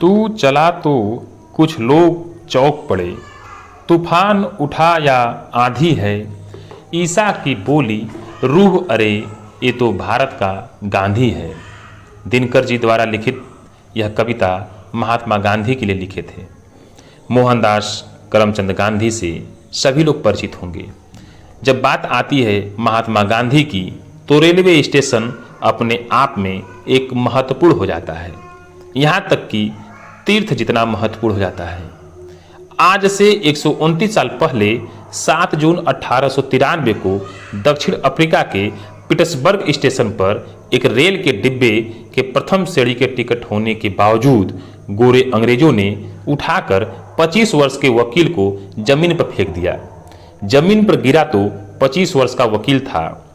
तू चला तो कुछ लोग चौंक पड़े, तूफान उठा या आंधी है, ईसा की बोली रूह अरे ये तो भारत का गांधी है। दिनकर जी द्वारा लिखित यह कविता महात्मा गांधी के लिए लिखे थे। मोहनदास करमचंद गांधी से सभी लोग परिचित होंगे। जब बात आती है महात्मा गांधी की तो रेलवे स्टेशन अपने आप में एक महत्वपूर्ण हो जाता है, यहाँ तक कि तीर्थ जितना महत्वपूर्ण हो जाता है। आज से 129 साल पहले 7 जून 1893 को दक्षिण अफ्रीका के पीटर्सबर्ग स्टेशन पर एक रेल के डिब्बे के प्रथम श्रेणी के टिकट होने के बावजूद गोरे अंग्रेजों ने उठाकर 25 वर्ष के वकील को जमीन पर फेंक दिया। जमीन पर गिरा तो 25 वर्ष का वकील था,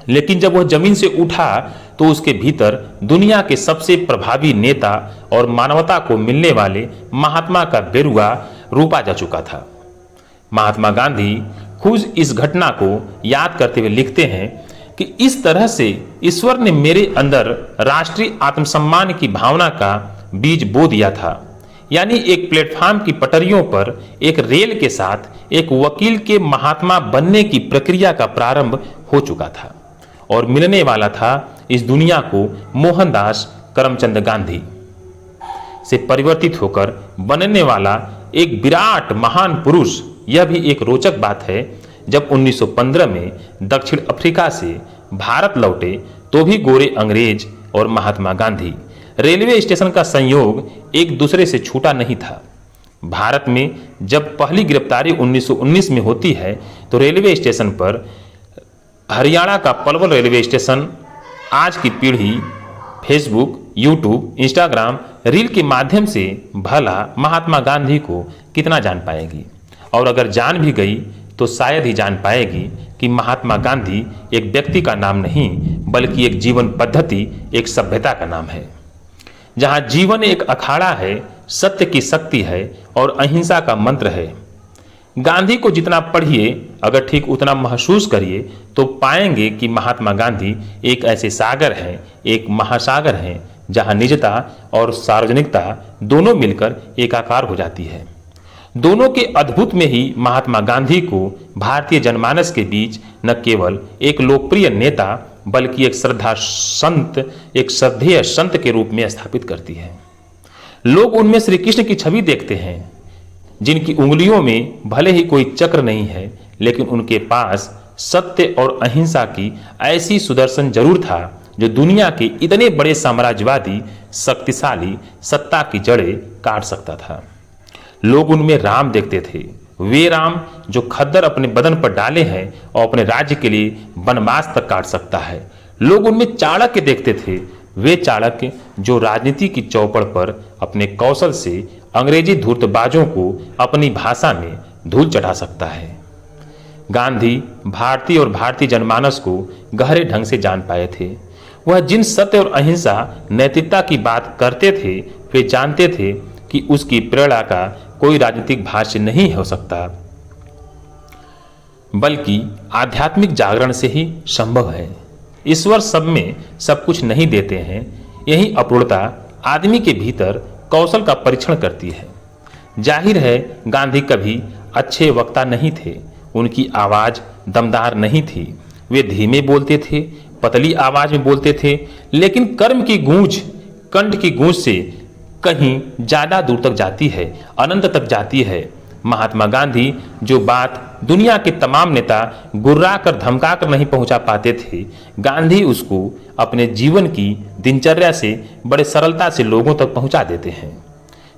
लेकिन जब वह जमीन से उठा तो उसके भीतर दुनिया के सबसे प्रभावी नेता और मानवता को मिलने वाले महात्मा का बेरुआ रूपा जा चुका था। महात्मा गांधी खुद इस घटना को याद करते हुए लिखते हैं कि इस तरह से ईश्वर ने मेरे अंदर राष्ट्रीय आत्मसम्मान की भावना का बीज बो दिया था। यानी एक प्लेटफॉर्म की पटरियों पर एक रेल के साथ एक वकील के महात्मा बनने की प्रक्रिया का प्रारंभ हो चुका था और मिलने वाला था इस दुनिया को मोहनदास करमचंद गांधी से परिवर्तित होकर बनने वाला एक विराट महान पुरुष। यह भी एक रोचक बात है, जब 1915 में दक्षिण अफ्रीका से भारत लौटे तो भी गोरे अंग्रेज और महात्मा गांधी रेलवे स्टेशन का संयोग एक दूसरे से छूटा नहीं था। भारत में जब पहली गिरफ्तारी 1919 में होती है तो रेलवे स्टेशन पर हरियाणा का पलवल रेलवे स्टेशन आज की पीढ़ी फेसबुक, यूट्यूब, इंस्टाग्राम, रील के माध्यम से भला महात्मा गांधी को कितना जान पाएगी, और अगर जान भी गई तो शायद ही जान पाएगी कि महात्मा गांधी एक व्यक्ति का नाम नहीं बल्कि एक जीवन पद्धति, एक सभ्यता का नाम है। जहाँ जीवन एक अखाड़ा है, सत्य की शक्ति है और अहिंसा का मंत्र है। गांधी को जितना पढ़िए, अगर ठीक उतना महसूस करिए तो पाएंगे कि महात्मा गांधी एक ऐसे सागर हैं, एक महासागर हैं, जहां निजता और सार्वजनिकता दोनों मिलकर एकाकार हो जाती है। दोनों के अद्भुत में ही महात्मा गांधी को भारतीय जनमानस के बीच न केवल एक लोकप्रिय नेता बल्कि एक श्रद्धेय संत के रूप में स्थापित करती है। लोग उनमें श्री कृष्ण की छवि देखते हैं, जिनकी उंगलियों में भले ही कोई चक्र नहीं है, लेकिन उनके पास सत्य और अहिंसा की ऐसी सुदर्शन जरूर था जो दुनिया के इतने बड़े साम्राज्यवादी शक्तिशाली सत्ता की जड़ें काट सकता था। लोग उनमें राम देखते थे, वे राम जो खद्दर अपने बदन पर डाले हैं और अपने राज्य के लिए वनवास तक काट सकता है। लोग उनमें चाणक्य देखते थे, वे चाणक्य जो राजनीति की चौपड़ पर अपने कौशल से अंग्रेजी धूर्तबाजों को अपनी भाषा में धूल चढ़ा सकता है। गांधी भारतीय और भारतीय जनमानस को गहरे ढंग से जान पाए थे। वह जिन सत्य और अहिंसा नैतिकता की बात करते थे, वे जानते थे कि उसकी प्रेरणा का कोई राजनीतिक भाष्य नहीं हो सकता, बल्कि आध्यात्मिक जागरण से ही संभव है। ईश्वर सब में सब कुछ नहीं देते हैं, यही अपूर्णता आदमी के भीतर कौशल का परीक्षण करती है। जाहिर है गांधी कभी अच्छे वक्ता नहीं थे, उनकी आवाज दमदार नहीं थी, वे धीमे बोलते थे, पतली आवाज में बोलते थे, लेकिन कर्म की गूंज, कंठ की गूंज से कहीं ज्यादा दूर तक जाती है, अनंत तक जाती है। महात्मा गांधी जो बात दुनिया के तमाम नेता गुर्रा कर धमका कर नहीं पहुंचा पाते थे, गांधी उसको अपने जीवन की दिनचर्या से बड़े सरलता से लोगों तक पहुंचा देते हैं।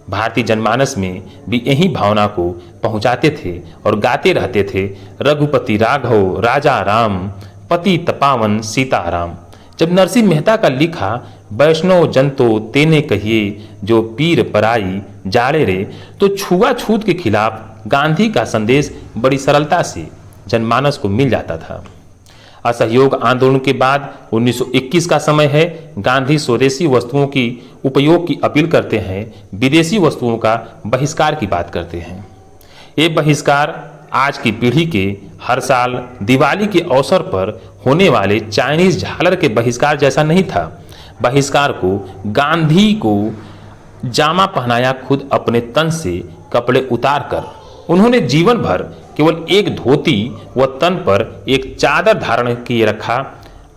भारतीय जनमानस में भी यही भावना को पहुंचाते थे और गाते रहते थे, रघुपति राघव राजा राम, पति तपावन सीताराम। जब नरसिंह मेहता का लिखा वैष्णव जन तो तेने कहिए जो पीर पराई जाड़े रे, तो छुआछूत के खिलाफ गांधी का संदेश बड़ी सरलता से जनमानस को मिल जाता था। असहयोग आंदोलन के बाद 1921 का समय है। गांधी स्वदेशी वस्तुओं की उपयोग की अपील करते हैं, विदेशी वस्तुओं का बहिष्कार की बात करते हैं। ये बहिष्कार आज की पीढ़ी के हर साल दिवाली के अवसर पर होने वाले चाइनीज झालर के बहिष्कार जैसा नहीं था। बहिष्कार को गांधी को जामा पहनाया खुद अपने तन से कपड़े उतार कर। उन्होंने जीवन भर केवल एक धोती व तन पर एक चादर धारण किए रखा।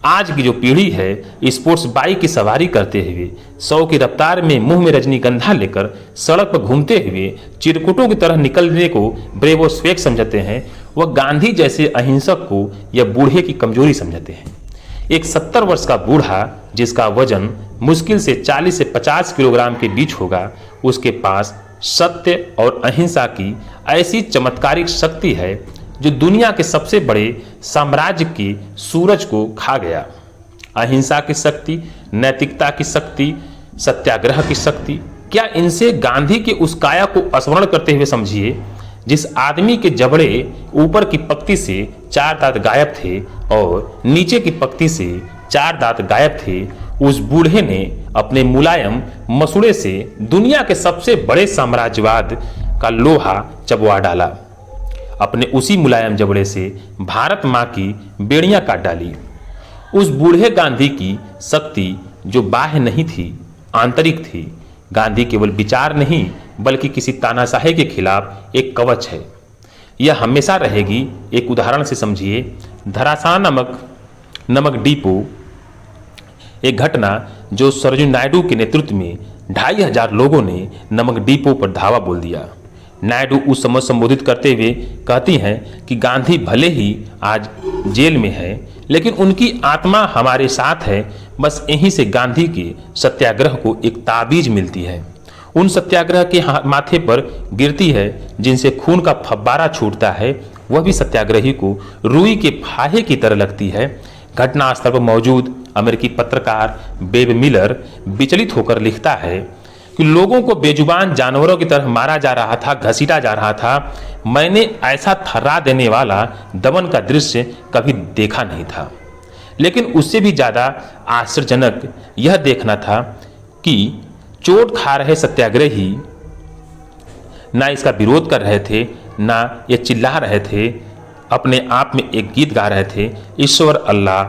आज की जो पीढ़ी है स्पोर्ट्स बाइक की सवारी करते हुए 100 की रफ्तार में मुंह में रजनीगंधा लेकर सड़क पर घूमते हुए चिरकुटों की तरह निकलने को ब्रेवोस्वेग समझते हैं, वह गांधी जैसे अहिंसक को यह बूढ़े की कमजोरी समझते हैं। एक 70 वर्ष का बूढ़ा जिसका वजन मुश्किल से 40 से 50 किलोग्राम के बीच होगा, उसके पास सत्य और अहिंसा की ऐसी चमत्कारिक शक्ति है जो दुनिया के सबसे बड़े साम्राज्य के सूरज को खा गया। अहिंसा की शक्ति, नैतिकता की शक्ति, सत्याग्रह की शक्ति, क्या इनसे गांधी के उस काया को स्मरण करते हुए समझिए जिस आदमी के जबड़े ऊपर की पंक्ति से 4 दांत गायब थे और नीचे की पंक्ति से 4 दांत गायब थे। उस बूढ़े ने अपने मुलायम मसूड़े से दुनिया के सबसे बड़े साम्राज्यवाद का लोहा चबवा डाला। अपने उसी मुलायम जबड़े से भारत माँ की बेड़ियां काट डाली। उस बूढ़े गांधी की शक्ति जो बाह्य नहीं थी, आंतरिक थी। गांधी केवल विचार नहीं बल्कि किसी तानाशाही के खिलाफ एक कवच है। यह हमेशा रहेगी। एक उदाहरण से समझिए। धरासान नमक डिपो, एक घटना जो सरोजिनी नायडू के नेतृत्व में 2500 लोगों ने नमक डिपो पर धावा बोल दिया। नायडू उस समय संबोधित करते हुए कहती हैं कि गांधी भले ही आज जेल में है लेकिन उनकी आत्मा हमारे साथ है। बस यहीं से गांधी के सत्याग्रह को एक ताबीज मिलती है। उन सत्याग्रह के माथे पर गिरती है जिनसे खून का फव्वारा छूटता है। वह भी सत्याग्रही को रुई के फाहे की तरह लगती है। घटनास्थल पर मौजूद अमेरिकी पत्रकार बेब मिलर विचलित होकर लिखता है कि लोगों को बेजुबान जानवरों की तरह मारा जा रहा था, घसीटा जा रहा था। मैंने ऐसा थर्रा देने वाला दमन का दृश्य कभी देखा नहीं था। लेकिन उससे भी ज़्यादा आश्चर्यजनक यह देखना था कि चोट खा रहे सत्याग्रही ना इसका विरोध कर रहे थे, ना ये चिल्ला रहे थे, अपने आप में एक गीत गा रहे थे, ईश्वर अल्लाह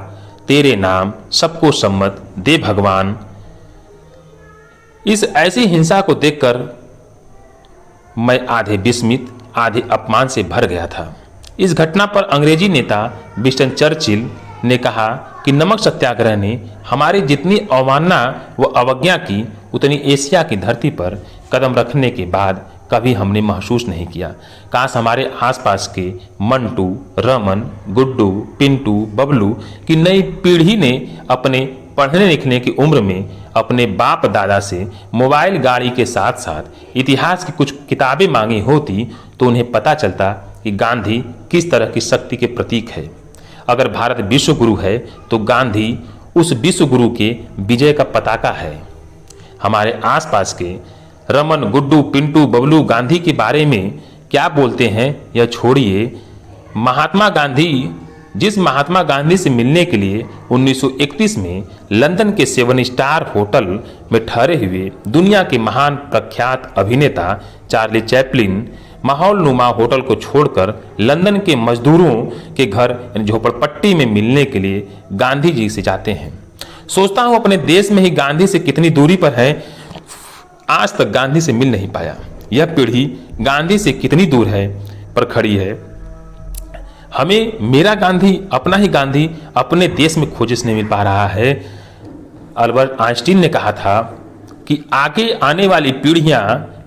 तेरे नाम सबको सम्मत दे भगवान। इस ऐसी हिंसा को देखकर मैं आधे विस्मित आधे अपमान से भर गया था। इस घटना पर अंग्रेजी नेता विंस्टन चर्चिल ने कहा कि नमक सत्याग्रह ने हमारी जितनी अवमानना व अवज्ञा की उतनी एशिया की धरती पर कदम रखने के बाद कभी हमने महसूस नहीं किया। काश हमारे आसपास के मंटू, रमन, गुड्डू, पिंटू, बबलू की नई पीढ़ी ने अपने पढ़ने लिखने की उम्र में अपने बाप दादा से मोबाइल गाड़ी के साथ साथ इतिहास की कुछ किताबें मांगी होती तो उन्हें पता चलता कि गांधी किस तरह की शक्ति के प्रतीक है। अगर भारत विश्व गुरु है तो गांधी उस विश्व गुरु के विजय का पताका है। हमारे आसपास के रमन, गुड्डू, पिंटू, बबलू गांधी के बारे में क्या बोलते हैं यह छोड़िए। जिस महात्मा गांधी से मिलने के लिए 1931 में लंदन के 7 स्टार होटल में ठहरे हुए दुनिया के महान प्रख्यात अभिनेता चार्ली चैपलिन माहौल नुमा होटल को छोड़कर लंदन के मजदूरों के घर झोपड़पट्टी में मिलने के लिए गांधी जी से जाते हैं। सोचता हूं अपने देश में ही गांधी से कितनी दूरी पर है, आज तक गांधी से मिल नहीं पाया। यह पीढ़ी गांधी से कितनी दूर है पर खड़ी है। हमें मेरा गांधी, अपना ही गांधी अपने देश में खोजे से नहीं मिल पा रहा है। अल्बर्ट आइंस्टीन ने कहा था कि आगे आने वाली पीढ़ियां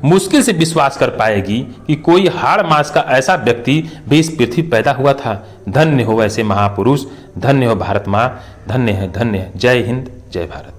मुश्किल से विश्वास कर पाएगी कि कोई हाड़ मास का ऐसा व्यक्ति भी इस पृथ्वी पैदा हुआ था। धन्य हो ऐसे महापुरुष, धन्य हो भारत माँ, धन्य है। जय हिंद, जय भारत।